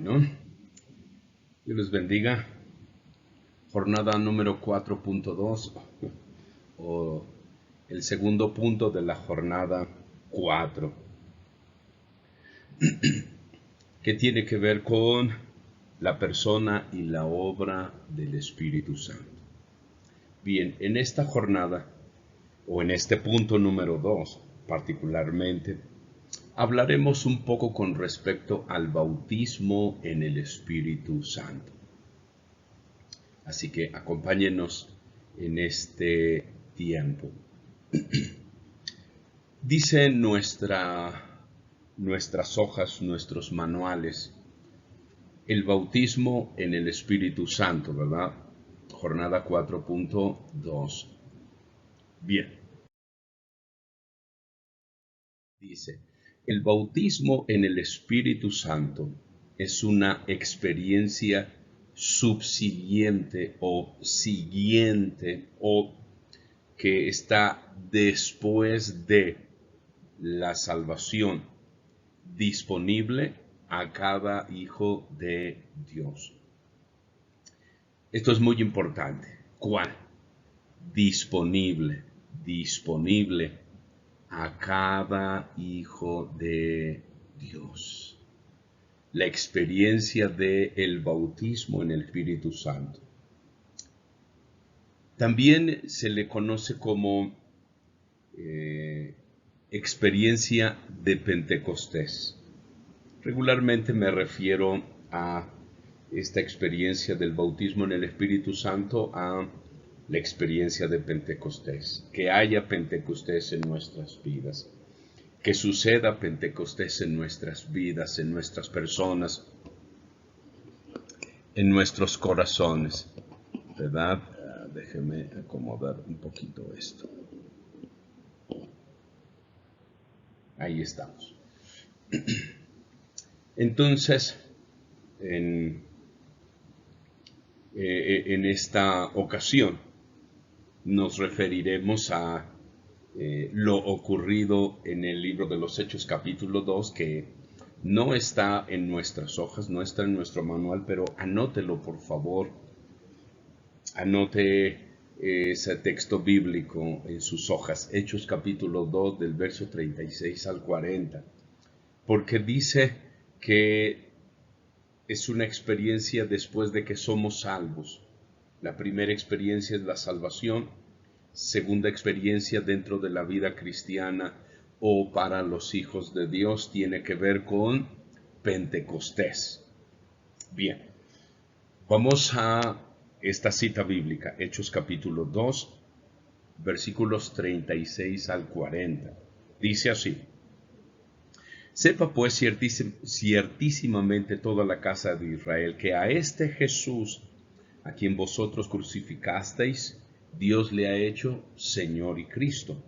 Bueno, Dios les bendiga. Jornada número 4.2 o el segundo punto de la jornada 4, que tiene que ver con la persona y la obra del Espíritu Santo. Bien, en esta jornada, o en este punto número 2 particularmente, hablaremos un poco con respecto al bautismo en el Espíritu Santo. Así que acompáñenos en este tiempo. Dice nuestras hojas, nuestros manuales, el bautismo en el Espíritu Santo, ¿verdad? Jornada 4.2. Bien. Dice, el bautismo en el Espíritu Santo es una experiencia subsiguiente o siguiente o que está después de la salvación disponible a cada hijo de Dios. Esto es muy importante. ¿Cuál? Disponible a cada hijo de Dios. La experiencia del bautismo en el Espíritu Santo. También se le conoce como experiencia de Pentecostés. Regularmente me refiero a esta experiencia del bautismo en el Espíritu Santo a la experiencia de Pentecostés. Que haya Pentecostés en nuestras vidas. Que suceda Pentecostés en nuestras vidas, en nuestras personas, en nuestros corazones. ¿Verdad? Déjeme acomodar un poquito esto. Ahí estamos. Entonces, en esta ocasión nos referiremos a lo ocurrido en el libro de los Hechos capítulo 2, que no está en nuestras hojas, no está en nuestro manual, pero anótelo por favor. Anote ese texto bíblico en sus hojas, Hechos capítulo 2 del verso 36 al 40, porque dice que es una experiencia después de que somos salvos. La primera experiencia es la salvación, segunda experiencia dentro de la vida cristiana o para los hijos de Dios tiene que ver con Pentecostés. Bien, vamos a esta cita bíblica, Hechos capítulo 2, versículos 36 al 40. Dice así: Sepa pues ciertísimamente toda la casa de Israel que a este Jesús, a quien vosotros crucificasteis, Dios le ha hecho Señor y Cristo.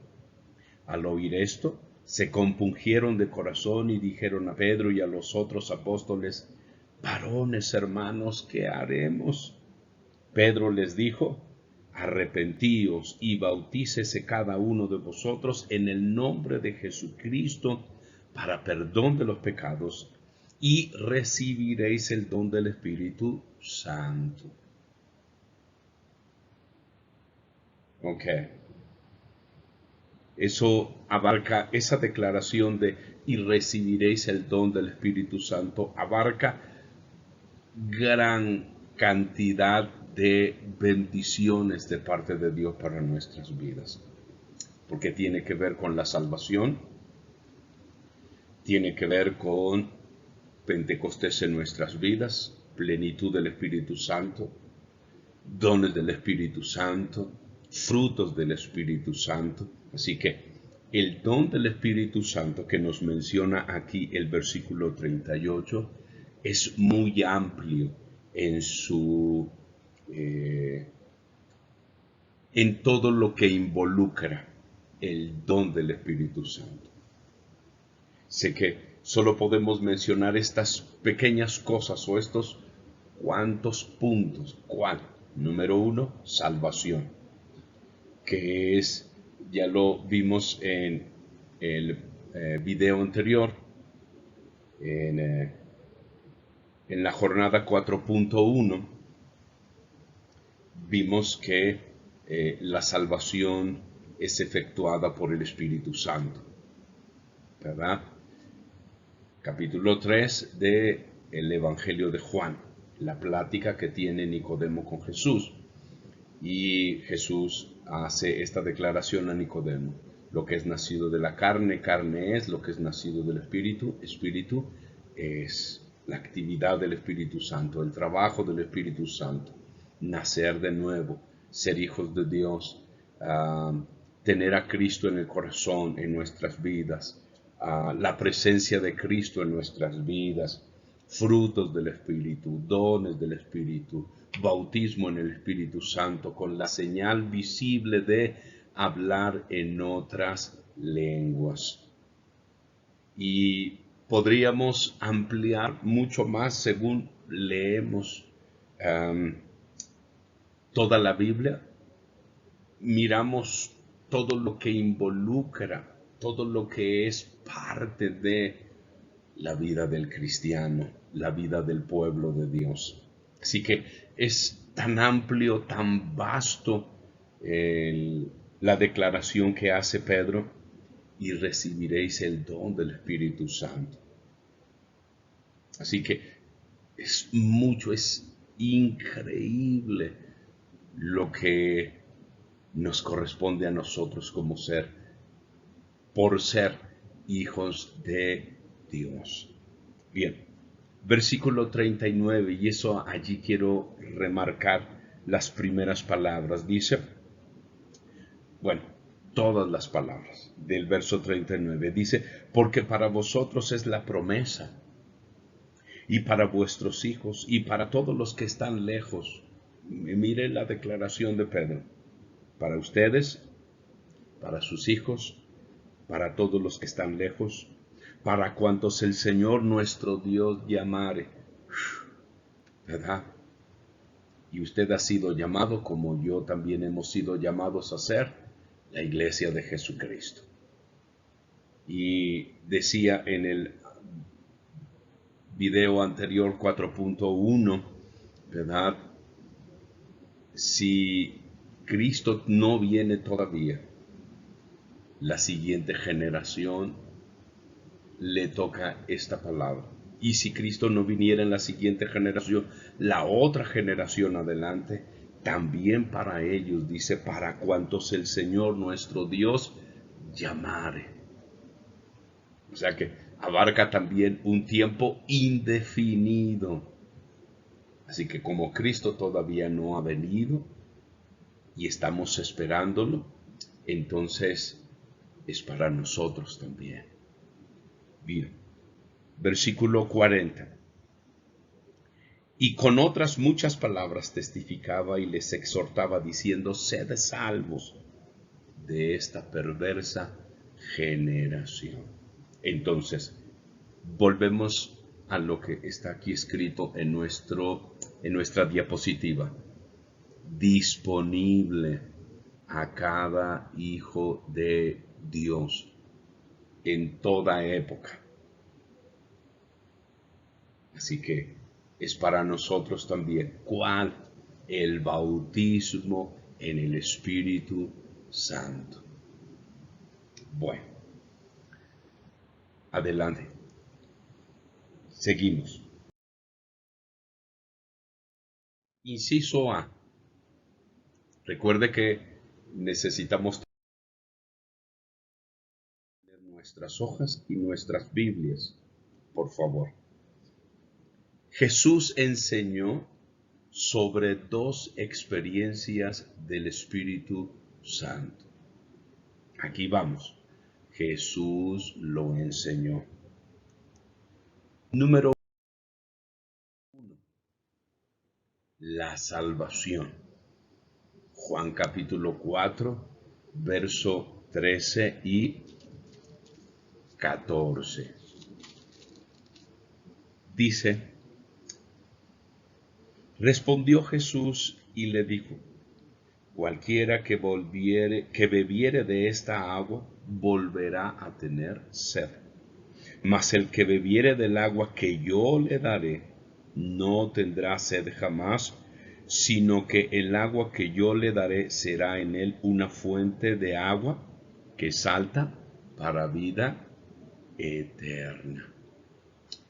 Al oír esto, se compungieron de corazón y dijeron a Pedro y a los otros apóstoles: varones hermanos, ¿qué haremos? Pedro les dijo: arrepentíos y bautícese cada uno de vosotros en el nombre de Jesucristo para perdón de los pecados, y recibiréis el don del Espíritu Santo. Ok. Eso abarca, esa declaración de y recibiréis el don del Espíritu Santo, abarca gran cantidad de bendiciones de parte de Dios para nuestras vidas. Porque tiene que ver con la salvación, tiene que ver con Pentecostés en nuestras vidas, plenitud del Espíritu Santo, dones del Espíritu Santo, frutos del Espíritu Santo. Así que el don del Espíritu Santo que nos menciona aquí el versículo 38 es muy amplio en su en todo lo que involucra el don del Espíritu Santo. Sé que solo podemos mencionar estas pequeñas cosas o estos cuantos puntos. ¿Cuál? Número 1, salvación, que es, ya lo vimos en el video anterior, en En la jornada 4.1 vimos que la salvación es efectuada por el Espíritu Santo, ¿verdad? Capítulo 3 de el Evangelio de Juan, la plática que tiene Nicodemo con Jesús. Y Jesús hace esta declaración a Nicodemo: lo que es nacido de la carne, carne es; lo que es nacido del Espíritu, Espíritu es. La actividad del Espíritu Santo, el trabajo del Espíritu Santo, nacer de nuevo, ser hijos de Dios, tener a Cristo en el corazón, en nuestras vidas, la presencia de Cristo en nuestras vidas, frutos del Espíritu, dones del Espíritu, bautismo en el Espíritu Santo, con la señal visible de hablar en otras lenguas. Y podríamos ampliar mucho más según leemos toda la Biblia, miramos todo lo que involucra, todo lo que es parte de la vida del cristiano, la vida del pueblo de Dios. Así que es tan amplio, tan vasto la declaración que hace Pedro: y recibiréis el don del Espíritu Santo. Así que es mucho, es increíble lo que nos corresponde a nosotros como ser, por ser hijos de Dios. Bien, versículo 39, y eso allí quiero remarcar las primeras palabras. Dice, bueno, todas las palabras del verso 39, dice: porque para vosotros es la promesa, y para vuestros hijos, y para todos los que están lejos. Mire la declaración de Pedro: para ustedes, para sus hijos, para todos los que están lejos, para cuantos el Señor nuestro Dios llamare. ¿Verdad? Y usted ha sido llamado, como yo también hemos sido llamados a ser, la iglesia de Jesucristo. Y decía en el video anterior 4.1, ¿verdad? Si Cristo no viene todavía, la siguiente generación le toca esta palabra. Y si Cristo no viniera en la siguiente generación, la otra generación adelante, también para ellos, dice, para cuantos el Señor nuestro Dios llamare. O sea que abarca también un tiempo indefinido. Así que como Cristo todavía no ha venido y estamos esperándolo, entonces es para nosotros también. Bien, versículo 40. Y con otras muchas palabras testificaba y les exhortaba diciendo: sed salvos de esta perversa generación. Entonces, volvemos a lo que está aquí escrito en nuestra diapositiva: disponible a cada hijo de Dios en toda época. Así que es para nosotros también. ¿Cuál? El bautismo en el Espíritu Santo. Bueno, adelante. Seguimos. Inciso A. Recuerde que necesitamos tener nuestras hojas y nuestras Biblias, por favor. Jesús enseñó sobre dos experiencias del Espíritu Santo. Aquí vamos. Jesús lo enseñó. Número 1. La salvación. Juan capítulo 4, verso 13 y 14. Dice: respondió Jesús y le dijo: cualquiera que bebiere de esta agua volverá a tener sed. Mas el que bebiere del agua que yo le daré no tendrá sed jamás, sino que el agua que yo le daré será en él una fuente de agua que salta para vida eterna.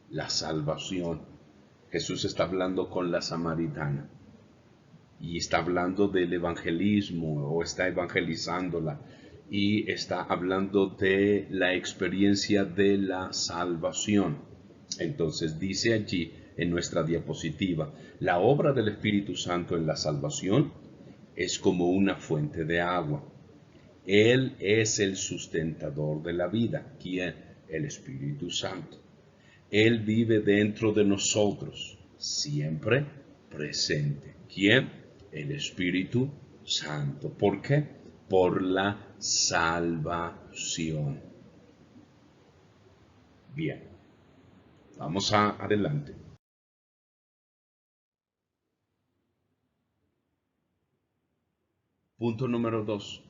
La salvación. Jesús está hablando con la samaritana y está hablando del evangelismo, o está evangelizándola, y está hablando de la experiencia de la salvación. Entonces dice allí en nuestra diapositiva, la obra del Espíritu Santo en la salvación es como una fuente de agua. Él es el sustentador de la vida. ¿Quién? El Espíritu Santo. Él vive dentro de nosotros, siempre presente. ¿Quién? El Espíritu Santo. ¿Por qué? Por la salvación. Bien, vamos adelante. Punto número 2.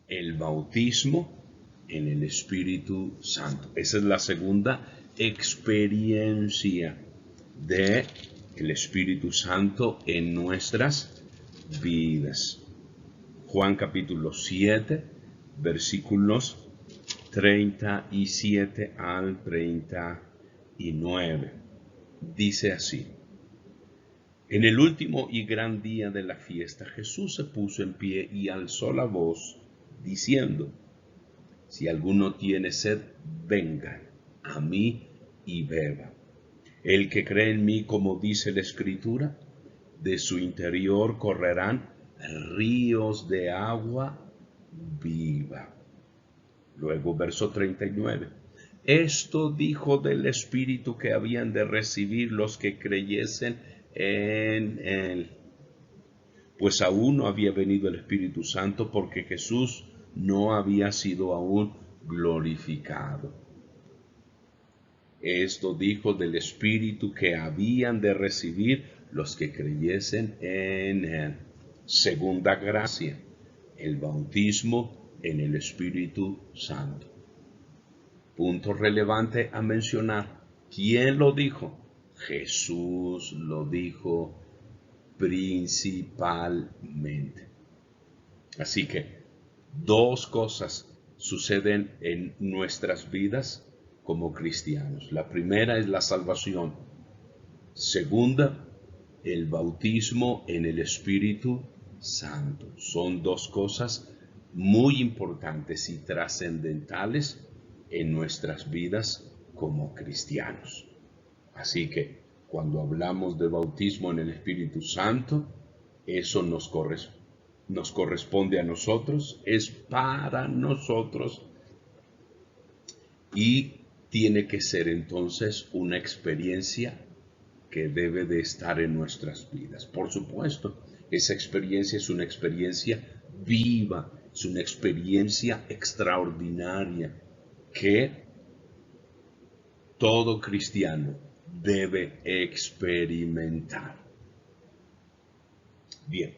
El bautismo en el Espíritu Santo. Esa es la segunda experiencia de el Espíritu Santo en nuestras vidas. Juan capítulo 7, versículos 37 al 39. Dice así: En el último y gran día de la fiesta, Jesús se puso en pie y alzó la voz, diciendo: Si alguno tiene sed, venga a mí y beba. El que cree en mí, como dice la Escritura, de su interior correrán ríos de agua viva. Luego, verso 39. Esto dijo del Espíritu que habían de recibir los que creyesen en él. Pues aún no había venido el Espíritu Santo, porque Jesús no había sido aún glorificado. Esto dijo del Espíritu que habían de recibir los que creyesen en él. Segunda gracia, el bautismo en el Espíritu Santo. Punto relevante a mencionar. ¿Quién lo dijo? Jesús lo dijo principalmente. Así que dos cosas suceden en nuestras vidas como cristianos. La primera es la salvación. Segunda, el bautismo en el Espíritu Santo. Son dos cosas muy importantes y trascendentales en nuestras vidas como cristianos. Así que cuando hablamos de bautismo en el Espíritu Santo, eso nos corresponde a nosotros, es para nosotros, y tiene que ser entonces una experiencia que debe de estar en nuestras vidas. Por supuesto, esa experiencia es una experiencia viva, es una experiencia extraordinaria que todo cristiano debe experimentar. Bien,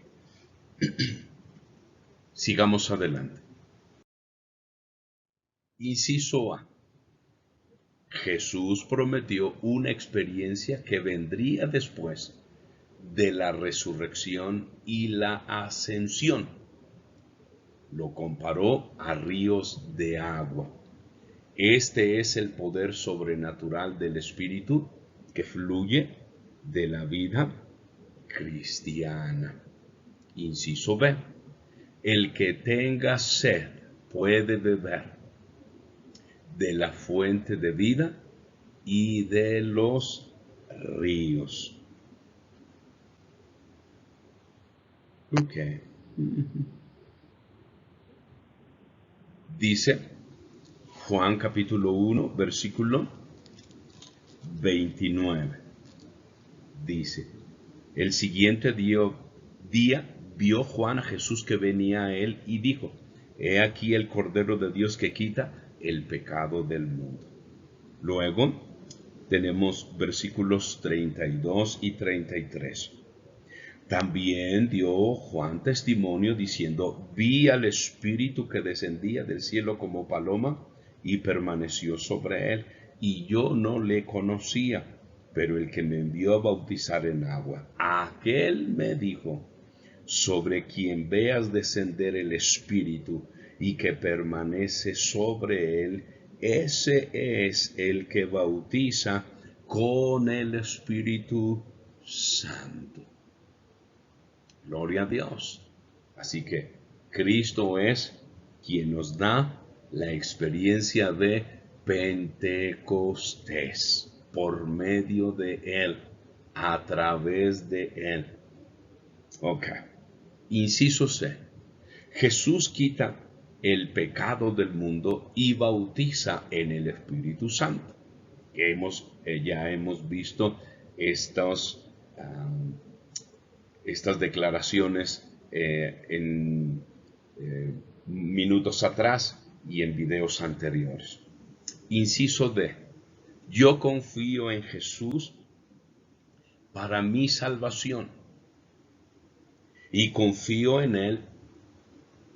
sigamos adelante. Inciso A. Jesús prometió una experiencia que vendría después de la resurrección y la ascensión. Lo comparó a ríos de agua. Este es el poder sobrenatural del Espíritu que fluye de la vida cristiana. Inciso B. El que tenga sed puede beber de la fuente de vida y de los ríos. Ok. Dice Juan capítulo 1, versículo 29. Dice: el siguiente día vio Juan a Jesús que venía a él y dijo: He aquí el Cordero de Dios que quita el pecado del mundo. Luego tenemos versículos 32 y 33. También dio Juan testimonio diciendo: Vi al Espíritu que descendía del cielo como paloma y permaneció sobre él, y yo no le conocía, pero el que me envió a bautizar en agua, aquel me dijo, sobre quien veas descender el Espíritu y que permanece sobre él, ese es el que bautiza con el Espíritu Santo. Gloria a Dios. Así que Cristo es quien nos da la experiencia de Pentecostés por medio de Él, a través de Él. Ok. Inciso C. Jesús quita el pecado del mundo y bautiza en el Espíritu Santo. Ya hemos visto estas declaraciones en minutos atrás y en videos anteriores. Inciso D. Yo confío en Jesús para mi salvación y confío en Él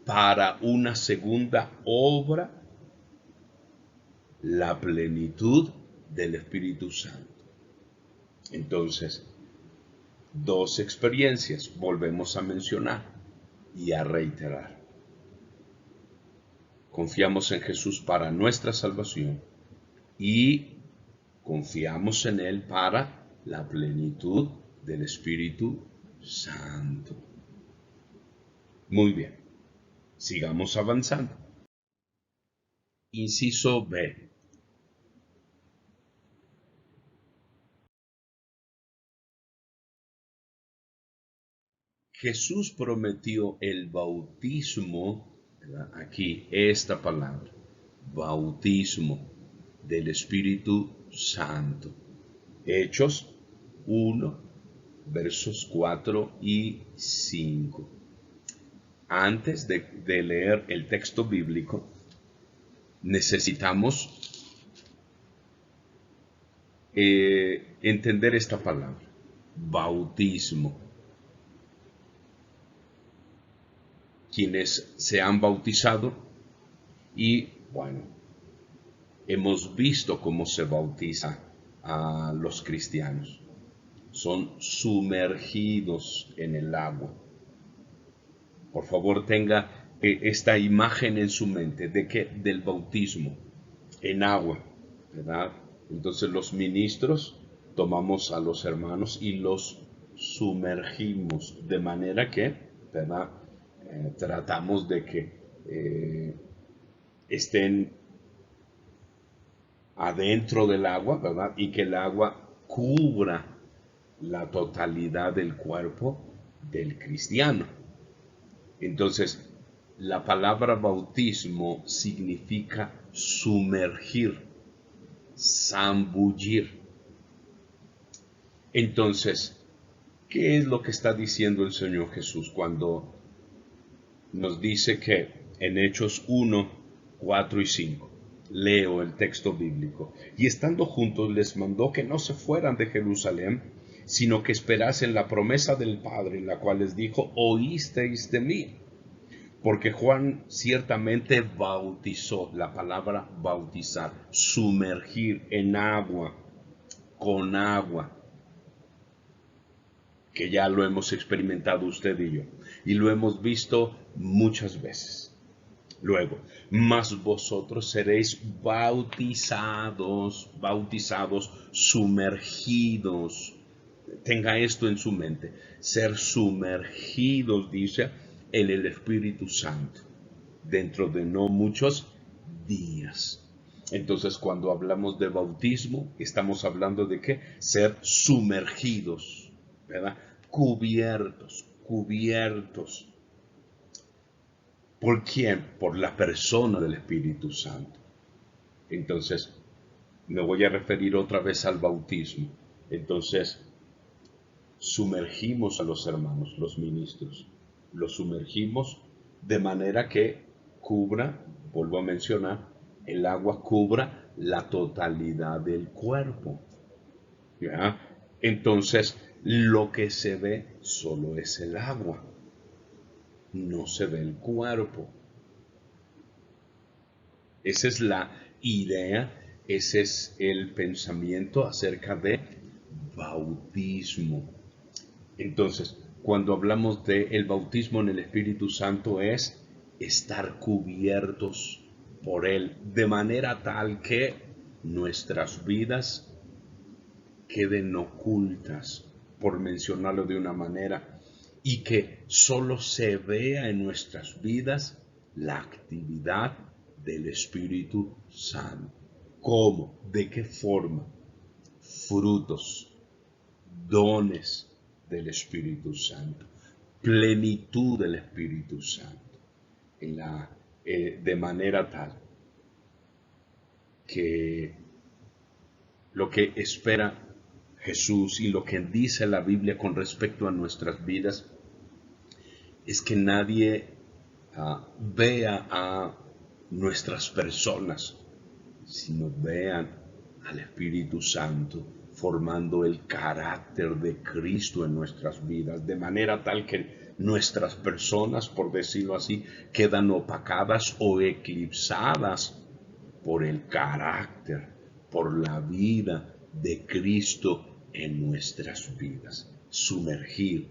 para una segunda obra, la plenitud del Espíritu Santo. Entonces, dos experiencias volvemos a mencionar y a reiterar. Confiamos en Jesús para nuestra salvación y confiamos en Él para la plenitud del Espíritu Santo. Muy bien, sigamos avanzando. Inciso B. Jesús prometió el bautismo, ¿verdad? Aquí esta palabra, bautismo del Espíritu Santo. Hechos 1, versos 4 y 5. Antes de leer el texto bíblico, necesitamos entender esta palabra, bautismo. Quienes se han bautizado y, bueno, hemos visto cómo se bautiza a los cristianos. Son sumergidos en el agua. Por favor, tenga esta imagen en su mente del bautismo en agua, ¿verdad? Entonces los ministros tomamos a los hermanos y los sumergimos de manera que, ¿verdad? Tratamos de que estén adentro del agua, ¿verdad? Y que el agua cubra la totalidad del cuerpo del cristiano. Entonces, la palabra bautismo significa sumergir, zambullir. Entonces, ¿qué es lo que está diciendo el Señor Jesús cuando nos dice que en Hechos 1, 4 y 5, leo el texto bíblico, y estando juntos les mandó que no se fueran de Jerusalén, sino que esperasen la promesa del Padre, la cual les dijo, oísteis de mí? Porque Juan ciertamente bautizó, la palabra bautizar, sumergir en agua, con agua, que ya lo hemos experimentado usted y yo, y lo hemos visto muchas veces. Luego, mas vosotros seréis bautizados, sumergidos. Tenga esto en su mente, ser sumergidos, dice, en el Espíritu Santo, dentro de no muchos días. Entonces, cuando hablamos de bautismo, estamos hablando de qué? Ser sumergidos, ¿verdad? Cubiertos. ¿Por quién? Por la persona del Espíritu Santo. Entonces, me voy a referir otra vez al bautismo. Entonces, sumergimos a los hermanos, los ministros. Los sumergimos de manera que cubra, vuelvo a mencionar, el agua cubra la totalidad del cuerpo. ¿Ya? Entonces, lo que se ve solo es el agua. No se ve el cuerpo. Esa es la idea, ese es el pensamiento acerca de bautismo. Entonces, cuando hablamos de el bautismo en el Espíritu Santo es estar cubiertos por Él, de manera tal que nuestras vidas queden ocultas, por mencionarlo de una manera, y que solo se vea en nuestras vidas la actividad del Espíritu Santo. ¿Cómo? ¿De qué forma? Frutos, dones del Espíritu Santo, plenitud del Espíritu Santo, de manera tal que lo que espera Jesús y lo que dice la Biblia con respecto a nuestras vidas es que nadie vea a nuestras personas, sino vean al Espíritu Santo formando el carácter de Cristo en nuestras vidas, de manera tal que nuestras personas, por decirlo así, quedan opacadas o eclipsadas por el carácter, por la vida de Cristo en nuestras vidas. Sumergir,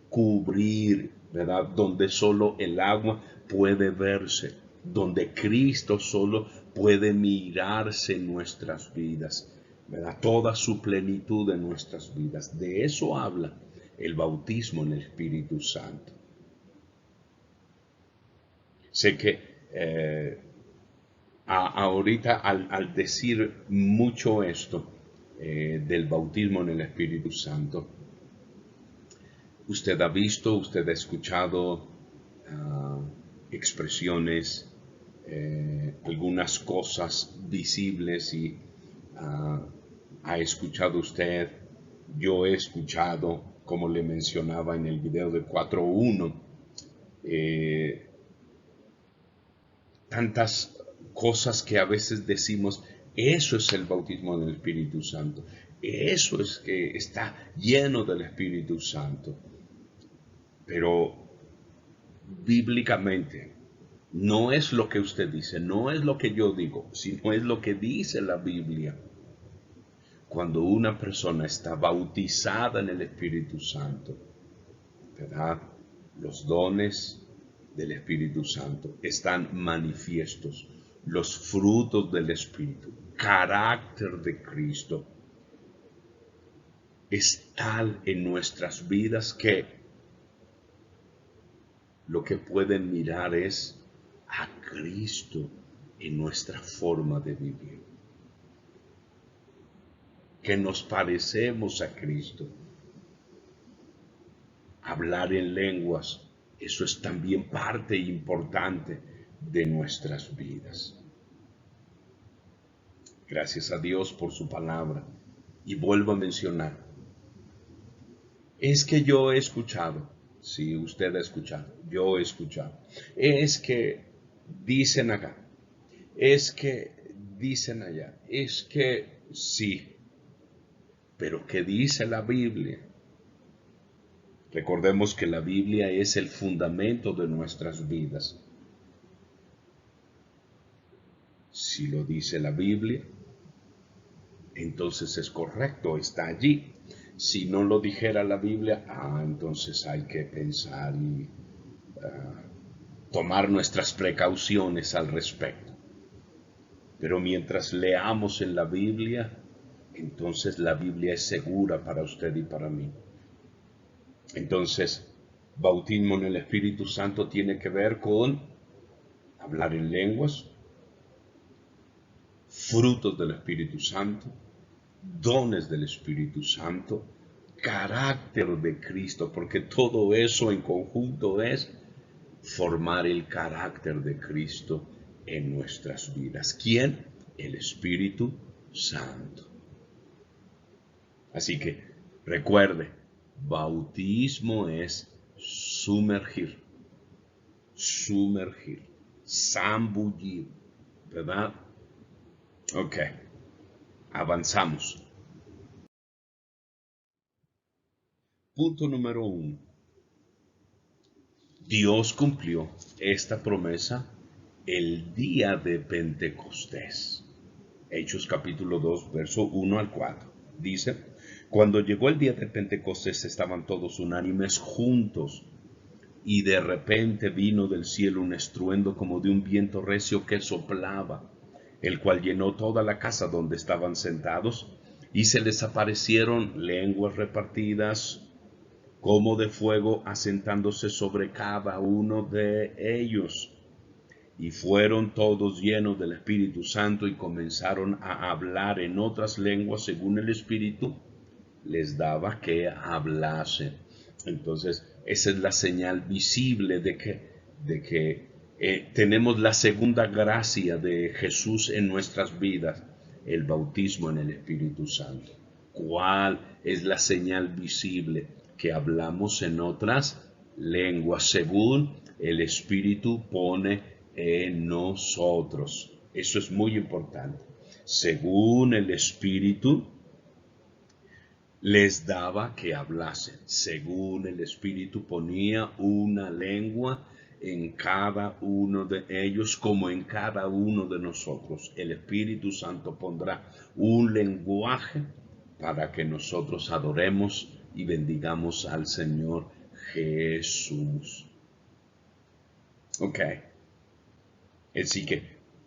cubrir, ¿verdad? Donde solo el agua puede verse, donde Cristo solo puede mirarse en nuestras vidas, ¿verdad? Toda su plenitud en nuestras vidas. De eso habla el bautismo en el Espíritu Santo. Sé que ahorita al decir mucho esto del bautismo en el Espíritu Santo, usted ha visto, usted ha escuchado expresiones, algunas cosas visibles y ha escuchado usted, yo he escuchado, como le mencionaba en el video de 4.1, tantas cosas que a veces decimos, eso es el bautismo del Espíritu Santo, eso es que está lleno del Espíritu Santo. Pero bíblicamente no es lo que usted dice, no es lo que yo digo, sino es lo que dice la Biblia. Cuando una persona está bautizada en el Espíritu Santo, ¿verdad? Los dones del Espíritu Santo están manifiestos, los frutos del Espíritu, carácter de Cristo, es tal en nuestras vidas que lo que pueden mirar es a Cristo en nuestra forma de vivir, que nos parecemos a Cristo. Hablar en lenguas, eso es también parte importante de nuestras vidas. Gracias a Dios por su palabra. Y vuelvo a mencionar, es que yo he escuchado, sí, usted ha escuchado, yo he escuchado, es que dicen acá, es que dicen allá, es que sí, pero ¿qué dice la Biblia? Recordemos que la Biblia es el fundamento de nuestras vidas. Si lo dice la Biblia, entonces es correcto, está allí. Si no lo dijera la Biblia, entonces hay que pensar y tomar nuestras precauciones al respecto. Pero mientras leamos en la Biblia, entonces la Biblia es segura para usted y para mí. Entonces, bautismo en el Espíritu Santo tiene que ver con hablar en lenguas, frutos del Espíritu Santo, dones del Espíritu Santo, carácter de Cristo, porque todo eso en conjunto es formar el carácter de Cristo en nuestras vidas. ¿Quién? El Espíritu Santo. Así que recuerde, bautismo es sumergir, zambullir, ¿verdad? Ok, avanzamos. Punto número 1. Dios cumplió esta promesa el día de Pentecostés. Hechos capítulo 2, verso 1 al 4. Dice, Cuando llegó el día de Pentecostés estaban todos unánimes juntos, y de repente vino del cielo un estruendo como de un viento recio que soplaba, el cual llenó toda la casa donde estaban sentados, y se les aparecieron lenguas repartidas como de fuego, asentándose sobre cada uno de ellos. Y fueron todos llenos del Espíritu Santo y comenzaron a hablar en otras lenguas según el Espíritu les daba que hablasen. Entonces, esa es la señal visible de que tenemos la segunda gracia de Jesús en nuestras vidas, el bautismo en el Espíritu Santo. ¿Cuál es la señal visible? Que hablamos en otras lenguas según el Espíritu pone en nosotros. Eso es muy importante. Según el Espíritu les daba que hablasen, según el Espíritu ponía una lengua en cada uno de ellos, como en cada uno de nosotros. El Espíritu Santo pondrá un lenguaje para que nosotros adoremos y bendigamos al Señor Jesús. Ok. Así que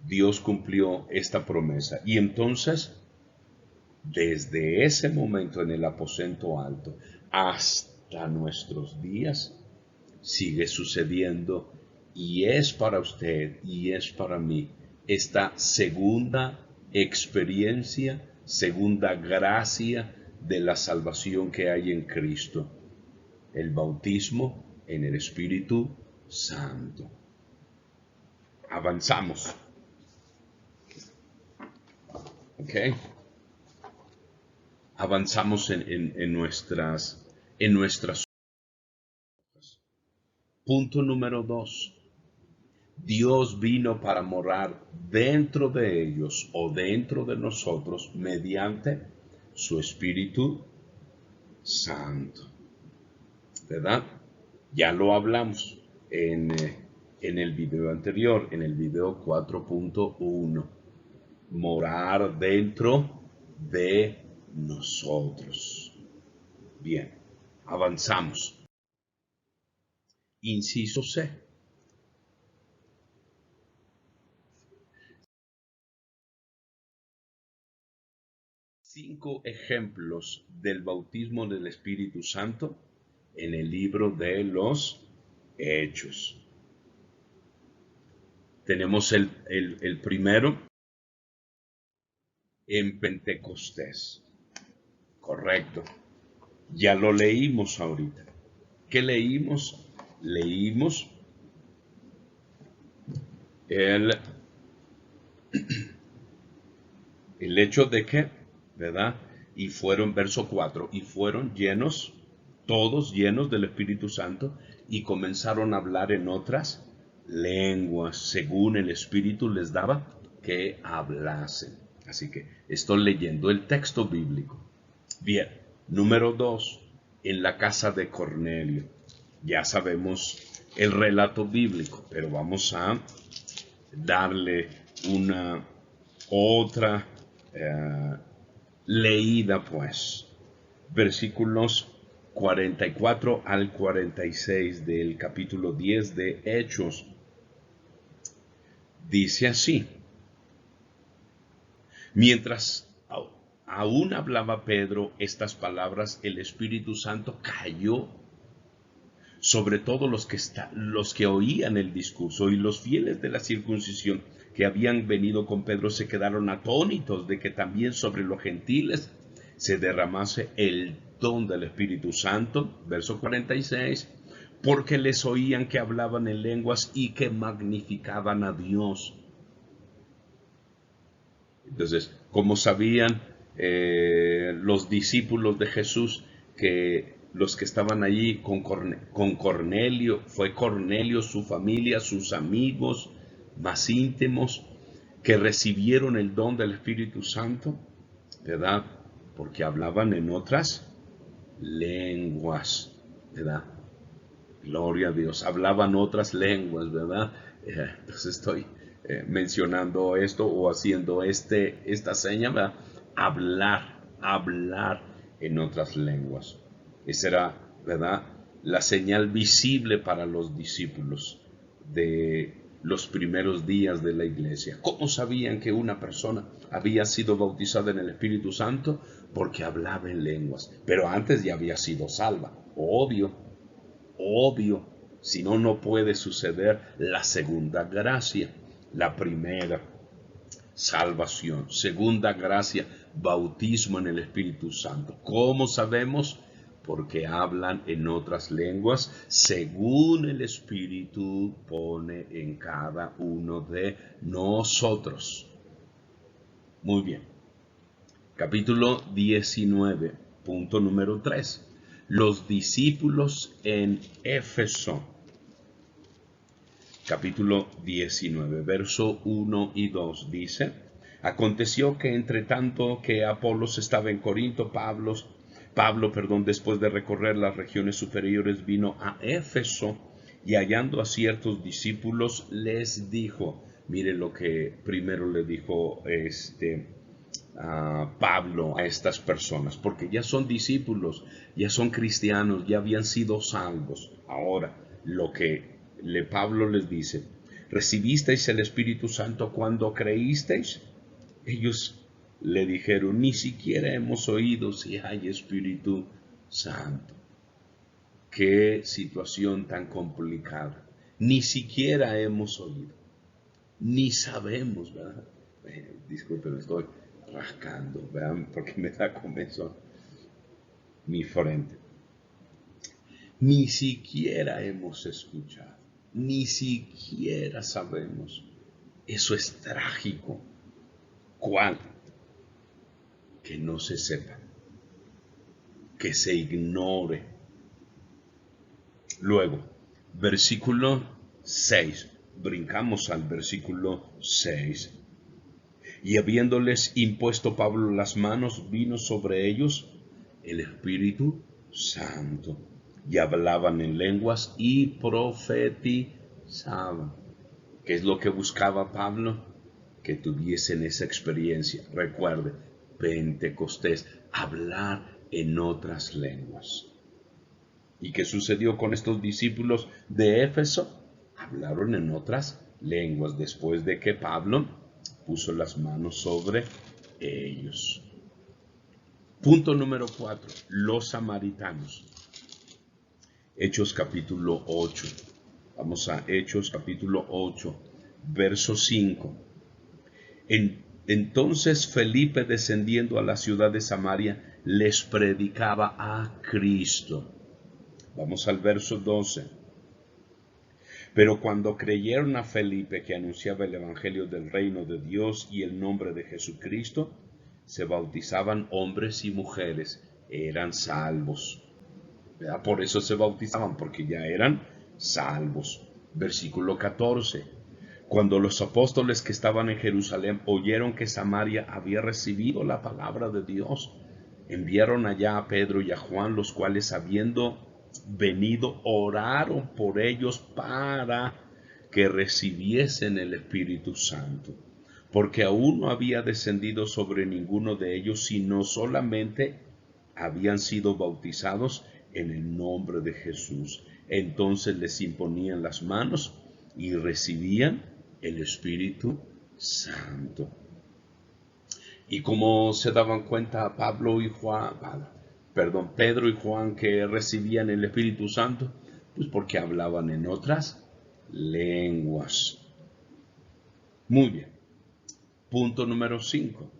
Dios cumplió esta promesa. Y entonces, desde ese momento en el aposento alto hasta nuestros días, sigue sucediendo y es para usted y es para mí esta segunda experiencia, segunda gracia de la salvación que hay en Cristo, el bautismo en el Espíritu Santo. Avanzamos. ¿Ok? Avanzamos en nuestras. Punto número 2. Dios vino para morar dentro de ellos o dentro de nosotros mediante su Espíritu Santo. ¿Verdad? Ya lo hablamos en el video anterior, en el video 4.1. Morar dentro de nosotros. Bien, avanzamos. Inciso C. Cinco ejemplos del bautismo del Espíritu Santo en el libro de los Hechos. Tenemos el primero en Pentecostés. Correcto. Ya lo leímos ahorita. ¿Qué leímos? Leímos el hecho de que, ¿verdad? Y fueron, verso 4, y fueron llenos, todos llenos del Espíritu Santo, y comenzaron a hablar en otras lenguas, según el Espíritu les daba que hablasen. Así que estoy leyendo el texto bíblico. Bien, número 2, en la casa de Cornelio. Ya sabemos el relato bíblico, pero vamos a darle una otra leída, pues. Versículos 44 al 46 del capítulo 10 de Hechos. Dice así: mientras aún hablaba Pedro estas palabras, el Espíritu Santo cayó sobre todos los que oían el discurso, y los fieles de la circuncisión que habían venido con Pedro se quedaron atónitos de que también sobre los gentiles se derramase el don del Espíritu Santo. Verso 46, porque les oían que hablaban en lenguas y que magnificaban a Dios. Entonces, como sabían los discípulos de Jesús que los que estaban allí con Cornelio, fue Cornelio, su familia, sus amigos más íntimos, que recibieron el don del Espíritu Santo, ¿verdad? Porque hablaban en otras lenguas, ¿verdad? Gloria a Dios, hablaban otras lenguas, ¿verdad? Entonces estoy mencionando esto o haciendo esta seña, ¿verdad? Hablar en otras lenguas. Esa era, ¿verdad?, la señal visible para los discípulos de los primeros días de la iglesia. ¿Cómo sabían que una persona había sido bautizada en el Espíritu Santo? Porque hablaba en lenguas, pero antes ya había sido salva. Obvio, si no, no puede suceder la segunda gracia. La primera, salvación. Segunda gracia, bautismo en el Espíritu Santo. ¿Cómo sabemos? Porque hablan en otras lenguas según el Espíritu pone en cada uno de nosotros. Muy bien. Capítulo 19, punto número 3. Los discípulos en Éfeso. Capítulo 19, verso 1 y 2 dice: Aconteció que entre tanto que Apolos estaba en Corinto, Pablo, después de recorrer las regiones superiores, vino a Éfeso y hallando a ciertos discípulos les dijo, mire lo que primero le dijo Pablo a estas personas, porque ya son discípulos, ya son cristianos, ya habían sido salvos. Ahora, lo que Pablo les dice: ¿recibisteis el Espíritu Santo cuando creísteis? Ellos le dijeron: ni siquiera hemos oído si hay Espíritu Santo. Qué situación tan complicada. Ni siquiera hemos oído, ni sabemos, ¿verdad? Disculpen, estoy rascando, vean, porque me da comezón mi frente. Ni siquiera hemos escuchado, ni siquiera sabemos. Eso es trágico. ¿Cuál? Que no se sepa, que se ignore. Luego, versículo 6. Brincamos al versículo 6. Y habiéndoles impuesto Pablo las manos, vino sobre ellos el Espíritu Santo, y hablaban en lenguas y profetizaban. ¿Qué es lo que buscaba Pablo? Que tuviesen esa experiencia. Recuerde, Pentecostés, hablar en otras lenguas. ¿Y qué sucedió con estos discípulos de Éfeso? Hablaron en otras lenguas después de que Pablo puso las manos sobre ellos. Punto número 4. Los samaritanos. Hechos capítulo 8. Vamos a Hechos capítulo 8, verso 5. Entonces Felipe, descendiendo a la ciudad de Samaria, les predicaba a Cristo. Vamos al verso 12. Pero cuando creyeron a Felipe, que anunciaba el evangelio del reino de Dios y el nombre de Jesucristo, se bautizaban hombres y mujeres, eran salvos. ¿Verdad? Por eso se bautizaban, porque ya eran salvos. Versículo 14. Cuando los apóstoles que estaban en Jerusalén oyeron que Samaria había recibido la palabra de Dios, enviaron allá a Pedro y a Juan, los cuales, habiendo venido, oraron por ellos para que recibiesen el Espíritu Santo, porque aún no había descendido sobre ninguno de ellos, sino solamente habían sido bautizados en el nombre de Jesús. Entonces les imponían las manos y recibían el Espíritu Santo. Y como se daban cuenta Pedro y Juan que recibían el Espíritu Santo, pues porque hablaban en otras lenguas. Muy bien. Punto número 5.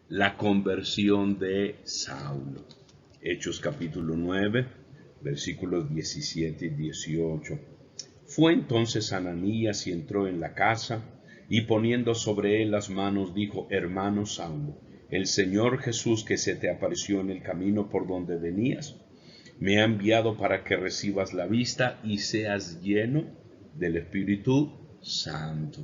La conversión de Saulo. Hechos capítulo 9, versículos 17 y 18. Fue entonces Ananías y entró en la casa, y poniendo sobre él las manos, dijo: hermano Saulo, el Señor Jesús, que se te apareció en el camino por donde venías, me ha enviado para que recibas la vista y seas lleno del Espíritu Santo.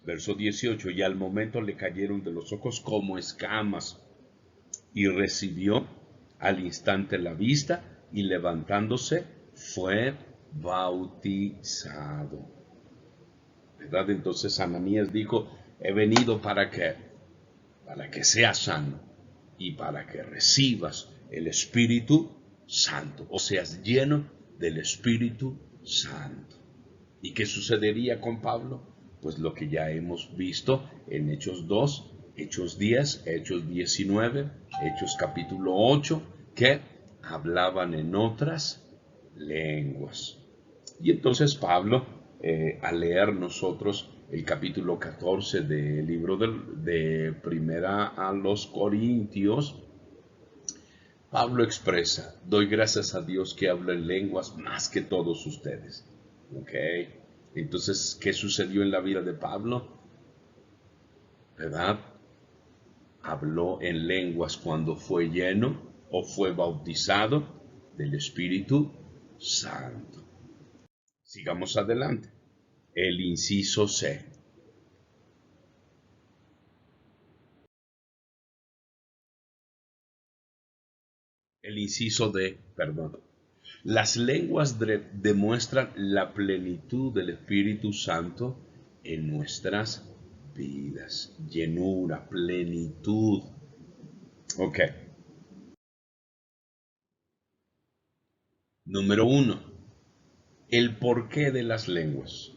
Verso 18. Y al momento le cayeron de los ojos como escamas, y recibió al instante la vista, y levantándose fue bautizado. ¿Verdad? Entonces Ananías dijo: he venido para que para que seas sano y para que recibas el Espíritu Santo, o seas lleno del Espíritu Santo. ¿Y qué sucedería con Pablo? Pues lo que ya hemos visto en Hechos 2, Hechos 10, Hechos 19, Hechos capítulo 8, que hablaban en otras lenguas. Y entonces Pablo, al leer nosotros el capítulo 14 del libro de Primera a los Corintios, Pablo expresa: doy gracias a Dios que hablo en lenguas más que todos ustedes. ¿Ok? Entonces, ¿qué sucedió en la vida de Pablo? ¿Verdad? Habló en lenguas cuando fue lleno o fue bautizado del Espíritu Santo. Sigamos adelante. El inciso C. El inciso D, perdón. Las lenguas demuestran la plenitud del Espíritu Santo en nuestras vidas. Llenura, plenitud. Ok. Número 1. El porqué de las lenguas.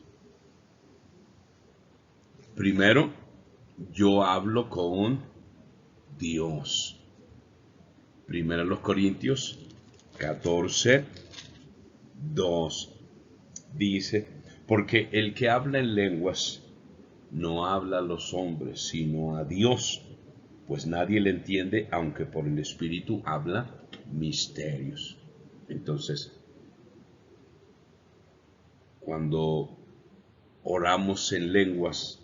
Primero, yo hablo con Dios. Primero los Corintios 14, 2. Dice: porque el que habla en lenguas no habla a los hombres, sino a Dios, pues nadie le entiende, aunque por el Espíritu habla misterios. Entonces, cuando oramos en lenguas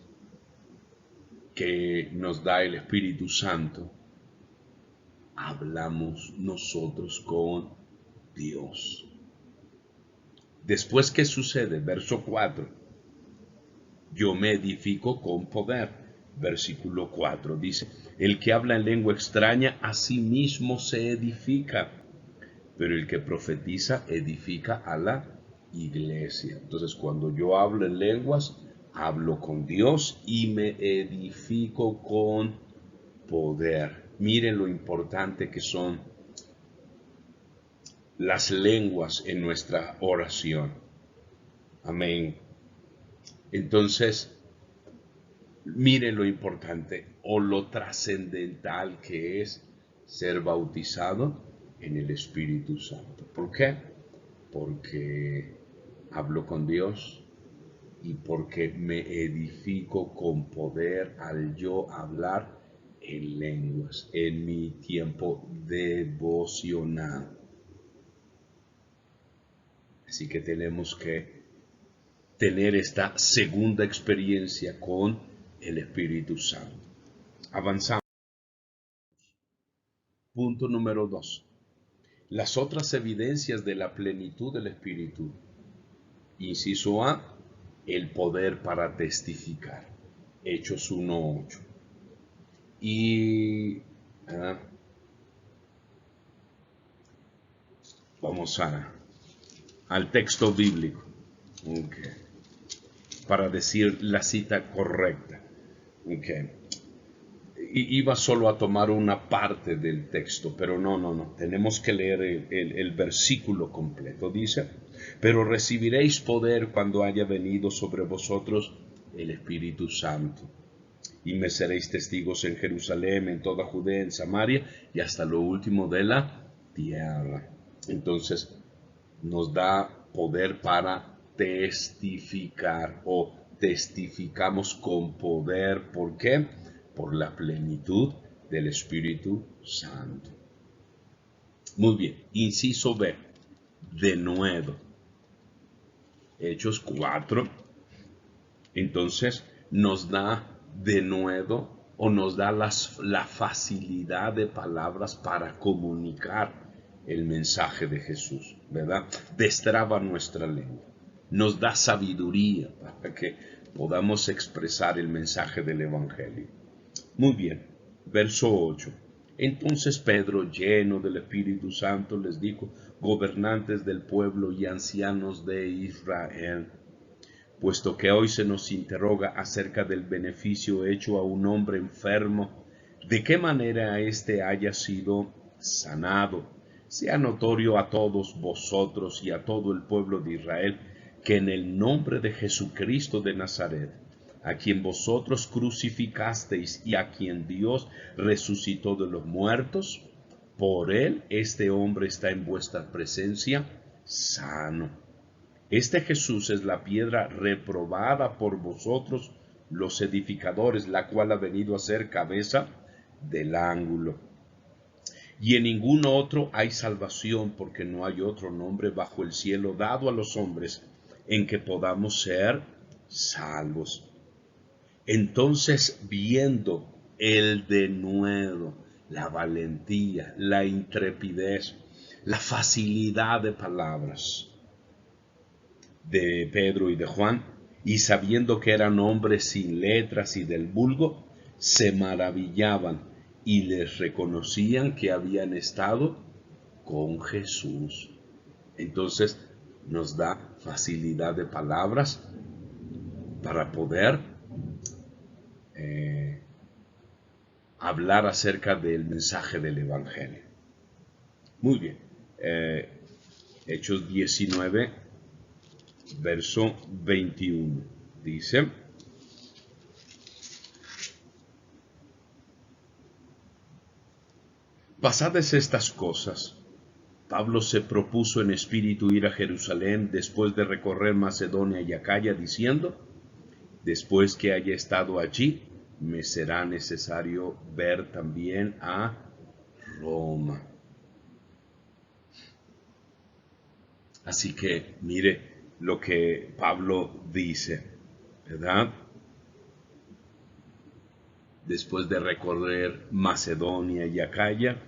que nos da el Espíritu Santo, hablamos nosotros con Dios. Después, ¿qué sucede? Verso 4. Yo me edifico con poder. Versículo 4 dice: el que habla en lengua extraña a sí mismo se edifica, pero el que profetiza edifica a la iglesia. Entonces, cuando yo hablo en lenguas, hablo con Dios y me edifico con poder. Miren lo importante que son las lenguas en nuestra oración. Amén. Entonces, miren lo importante o lo trascendental que es ser bautizado en el Espíritu Santo. ¿Por qué? Porque hablo con Dios y porque me edifico con poder al yo hablar en lenguas, en mi tiempo devocional. Así que tenemos que tener esta segunda experiencia con el Espíritu Santo. Avanzamos. Punto número 2. Las otras evidencias de la plenitud del Espíritu. Inciso A, el poder para testificar. Hechos 1:8. Y vamos al texto bíblico. Okay. Para decir la cita correcta. Okay. Iba solo a tomar una parte del texto, pero no. Tenemos que leer el versículo completo. Dice: pero recibiréis poder cuando haya venido sobre vosotros el Espíritu Santo. Y me seréis testigos en Jerusalén, en toda Judea, en Samaria y hasta lo último de la tierra. Entonces, nos da poder para testificar, o testificamos con poder. ¿Por qué? Por la plenitud del Espíritu Santo. Muy bien, inciso B, de nuevo. Hechos 4, entonces nos da de nuevo, o nos da la facilidad de palabras para comunicar el mensaje de Jesús, ¿verdad? Destraba nuestra lengua, nos da sabiduría para que podamos expresar el mensaje del Evangelio. Muy bien, verso 8. Entonces Pedro, lleno del Espíritu Santo, les dijo: gobernantes del pueblo y ancianos de Israel, puesto que hoy se nos interroga acerca del beneficio hecho a un hombre enfermo, de qué manera éste haya sido sanado, sea notorio a todos vosotros y a todo el pueblo de Israel, que en el nombre de Jesucristo de Nazaret, a quien vosotros crucificasteis y a quien Dios resucitó de los muertos, por él este hombre está en vuestra presencia sano. Este Jesús es la piedra reprobada por vosotros los edificadores, la cual ha venido a ser cabeza del ángulo. Y en ningún otro hay salvación, porque no hay otro nombre bajo el cielo dado a los hombres en que podamos ser salvos. Entonces, viendo el denuedo, la valentía, la intrepidez, la facilidad de palabras de Pedro y de Juan, y sabiendo que eran hombres sin letras y del vulgo, se maravillaban y les reconocían que habían estado con Jesús. Entonces nos da facilidad de palabras para poder hablar acerca del mensaje del Evangelio. Muy bien. Hechos 19, verso 21. Dice: pasadas estas cosas, Pablo se propuso en espíritu ir a Jerusalén después de recorrer Macedonia y Acaya, diciendo: después que haya estado allí, me será necesario ver también a Roma. Así que mire lo que Pablo dice, ¿verdad? Después de recorrer Macedonia y Acaya,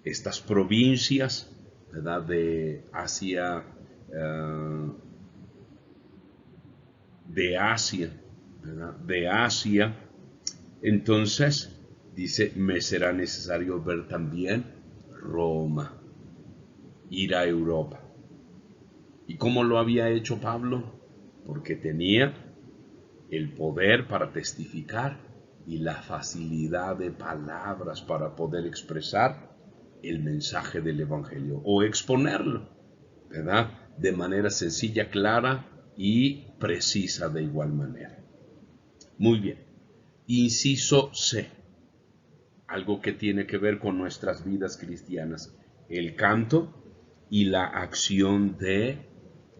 estas provincias, ¿verdad?, de Asia, ¿verdad?, de Asia, entonces dice: me será necesario ver también Roma, ir a Europa. ¿Y cómo lo había hecho Pablo? Porque tenía el poder para testificar y la facilidad de palabras para poder expresar el mensaje del Evangelio o exponerlo, ¿verdad?, de manera sencilla, clara y precisa de igual manera. Muy bien. Inciso C. Algo que tiene que ver con nuestras vidas cristianas: el canto y la acción de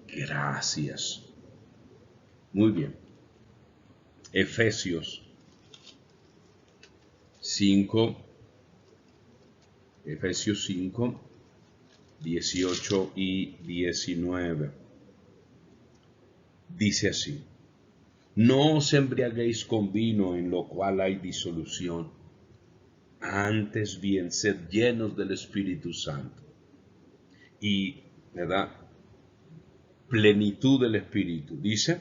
gracias. Muy bien. Efesios 5, 18 y 19. Dice así: no os embriaguéis con vino, en lo cual hay disolución, antes bien sed llenos del Espíritu Santo. Y, ¿verdad?, plenitud del Espíritu, dice,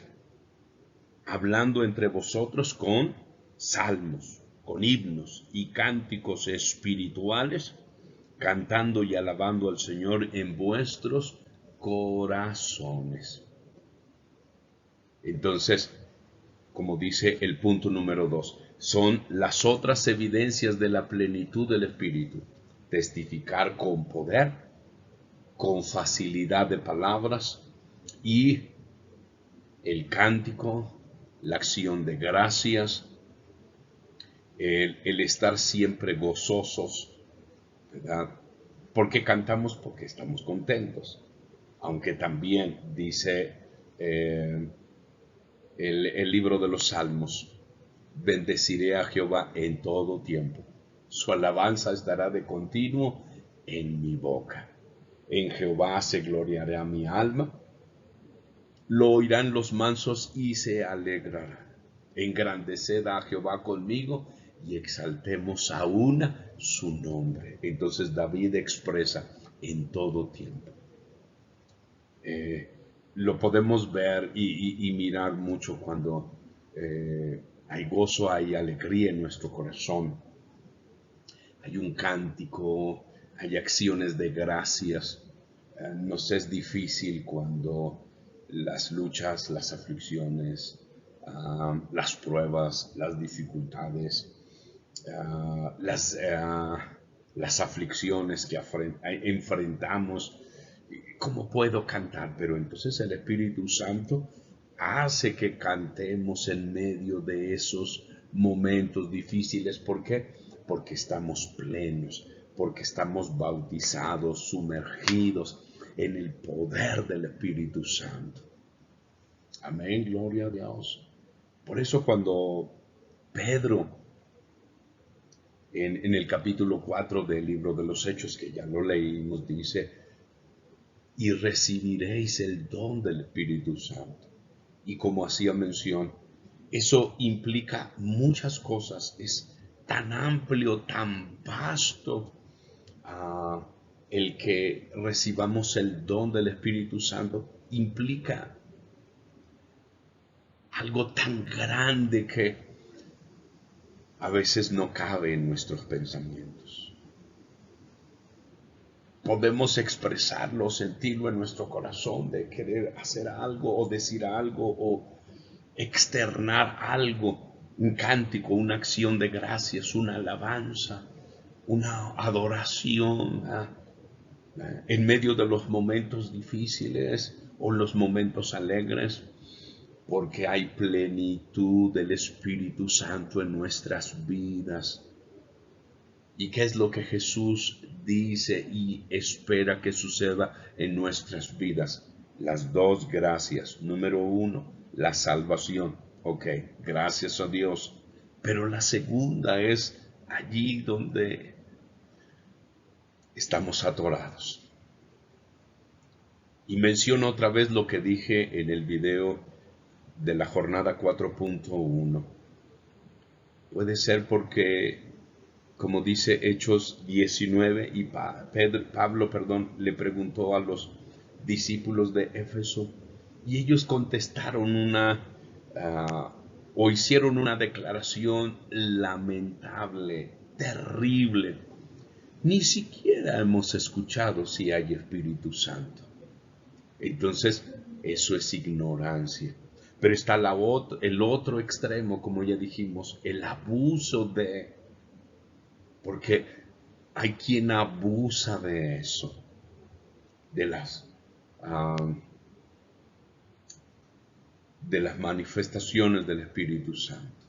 hablando entre vosotros con salmos, con himnos y cánticos espirituales, cantando y alabando al Señor en vuestros corazones. Entonces, como dice el punto número 2, son las otras evidencias de la plenitud del Espíritu: testificar con poder, con facilidad de palabras, y el cántico, la acción de gracias, el estar siempre gozosos, ¿verdad? ¿Por qué cantamos? Porque estamos contentos. Aunque también dice el libro de los Salmos: bendeciré a Jehová en todo tiempo, su alabanza estará de continuo en mi boca. En Jehová se gloriará mi alma, lo oirán los mansos y se alegrarán. Engrandeced a Jehová conmigo y exaltemos aún su nombre. Entonces David expresa: en todo tiempo. Lo podemos ver y mirar mucho cuando hay gozo, hay alegría en nuestro corazón, hay un cántico, hay acciones de gracias. Nos es difícil cuando las luchas, las aflicciones, las pruebas, las dificultades las aflicciones que enfrentamos. ¿Cómo puedo cantar? Pero entonces el Espíritu Santo hace que cantemos en medio de esos momentos difíciles. ¿Por qué? Porque estamos plenos, porque estamos bautizados, sumergidos en el poder del Espíritu Santo. Amén, gloria a Dios. Por eso cuando Pedro, en el capítulo 4 del libro de los Hechos, que ya lo leímos, dice, y recibiréis el don del Espíritu Santo. Y como hacía mención, eso implica muchas cosas, es tan amplio, tan vasto, el que recibamos el don del Espíritu Santo implica algo tan grande que a veces no cabe en nuestros pensamientos. Podemos expresarlo, sentirlo en nuestro corazón, de querer hacer algo o decir algo o externar algo, un cántico, una acción de gracias, una alabanza, una adoración en medio de los momentos difíciles o los momentos alegres, porque hay plenitud del Espíritu Santo en nuestras vidas. ¿Y qué es lo que Jesús dice y espera que suceda en nuestras vidas? Las dos gracias. Número uno, la salvación. Ok, gracias a Dios. Pero la segunda es allí donde estamos atorados. Y menciono otra vez lo que dije en el video de la jornada 4.1. Puede ser porque, como dice Hechos 19, y Pablo le preguntó a los discípulos de Éfeso, y ellos contestaron o hicieron una declaración lamentable, terrible. Ni siquiera hemos escuchado si hay Espíritu Santo. Entonces, eso es ignorancia. Pero está el otro extremo, como ya dijimos, el abuso de... Porque hay quien abusa de eso, de las manifestaciones del Espíritu Santo.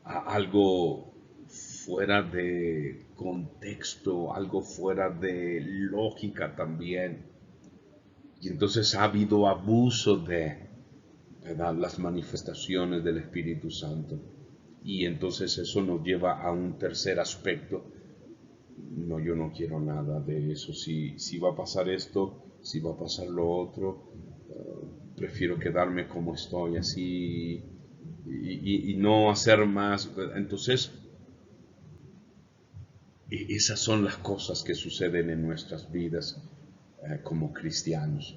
Algo fuera de contexto, algo fuera de lógica también. Y entonces ha habido abuso de, ¿verdad?, las manifestaciones del Espíritu Santo. Y entonces eso nos lleva a un tercer aspecto. No, yo no quiero nada de eso. Si va a pasar esto, si va a pasar lo otro, prefiero quedarme como estoy, así, y no hacer más. Entonces, esas son las cosas que suceden en nuestras vidas como cristianos.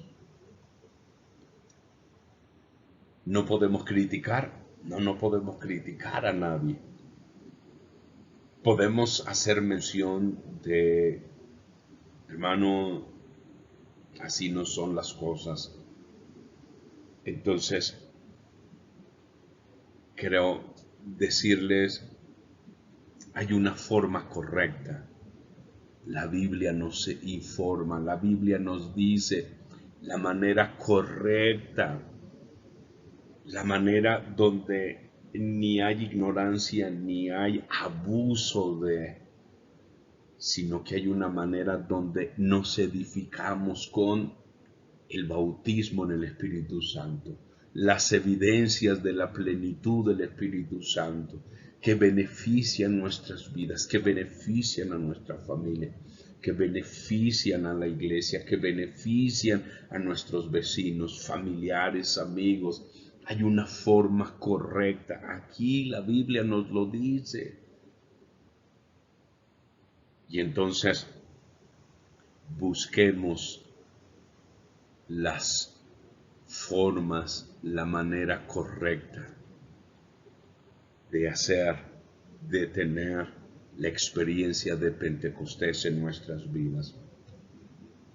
No podemos criticar, no podemos criticar a nadie. Podemos hacer mención de, hermano, así no son las cosas. Entonces, creo decirles, hay una forma correcta. La Biblia nos informa, la Biblia nos dice la manera correcta, la manera donde ni hay ignorancia ni hay abuso sino que hay una manera donde nos edificamos con el bautismo en el Espíritu Santo, las evidencias de la plenitud del Espíritu Santo que benefician nuestras vidas, que benefician a nuestra familia, que benefician a la iglesia, que benefician a nuestros vecinos, familiares, amigos. Hay una forma correcta. Aquí la Biblia nos lo dice. Y entonces busquemos las formas, la manera correcta de hacer, de tener la experiencia de Pentecostés en nuestras vidas.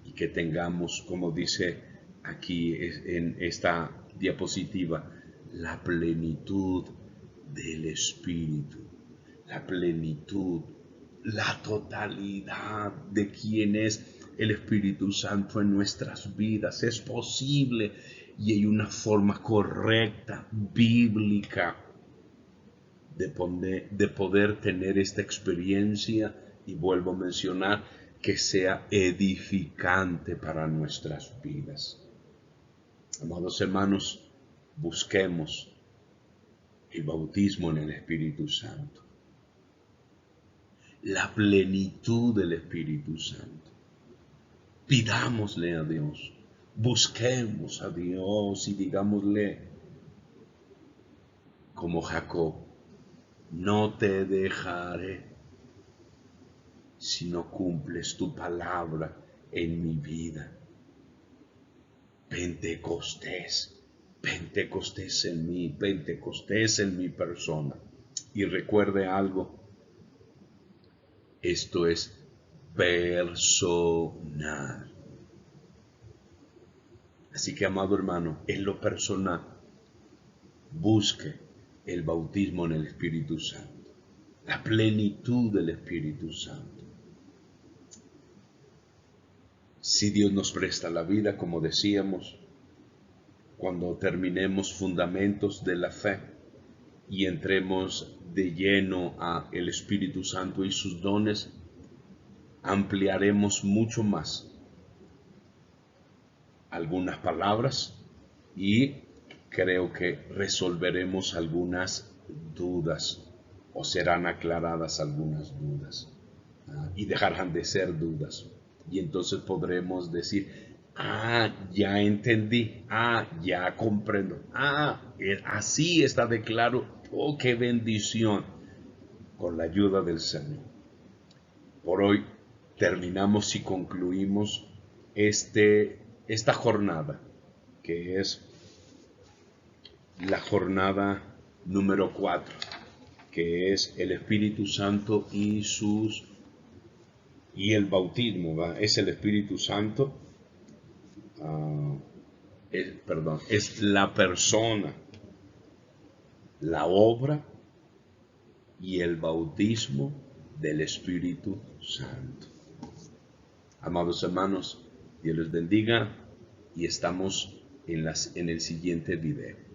Y que tengamos, como dice aquí en esta diapositiva, la plenitud del Espíritu. la plenitud, la totalidad de quién es el Espíritu Santo en nuestras vidas. Es posible y hay una forma correcta, bíblica, de poder tener esta experiencia, y vuelvo a mencionar, que sea edificante para nuestras vidas. Amados hermanos, busquemos el bautismo en el Espíritu Santo, la plenitud del Espíritu Santo. Pidámosle a Dios, busquemos a Dios y digámosle, como Jacob, no te dejaré si no cumples tu palabra en mi vida. Pentecostés, Pentecostés en mí, Pentecostés en mi persona. Y recuerde algo, esto es personal. Así que, amado hermano, en lo personal, busque el bautismo en el Espíritu Santo, la plenitud del Espíritu Santo. Si Dios nos presta la vida, como decíamos, cuando terminemos fundamentos de la fe y entremos de lleno a el Espíritu Santo y sus dones, ampliaremos mucho más algunas palabras y creo que resolveremos algunas dudas o serán aclaradas algunas dudas y dejarán de ser dudas. Y entonces podremos decir, ya entendí, ya comprendo, así está de claro, qué bendición, con la ayuda del Señor. Por hoy terminamos y concluimos esta jornada, que es la jornada número 4, que es el Espíritu Santo y el bautismo, ¿va? Es el Espíritu Santo, es la persona, la obra y el bautismo del Espíritu Santo. Amados hermanos, Dios les bendiga y estamos en el siguiente video.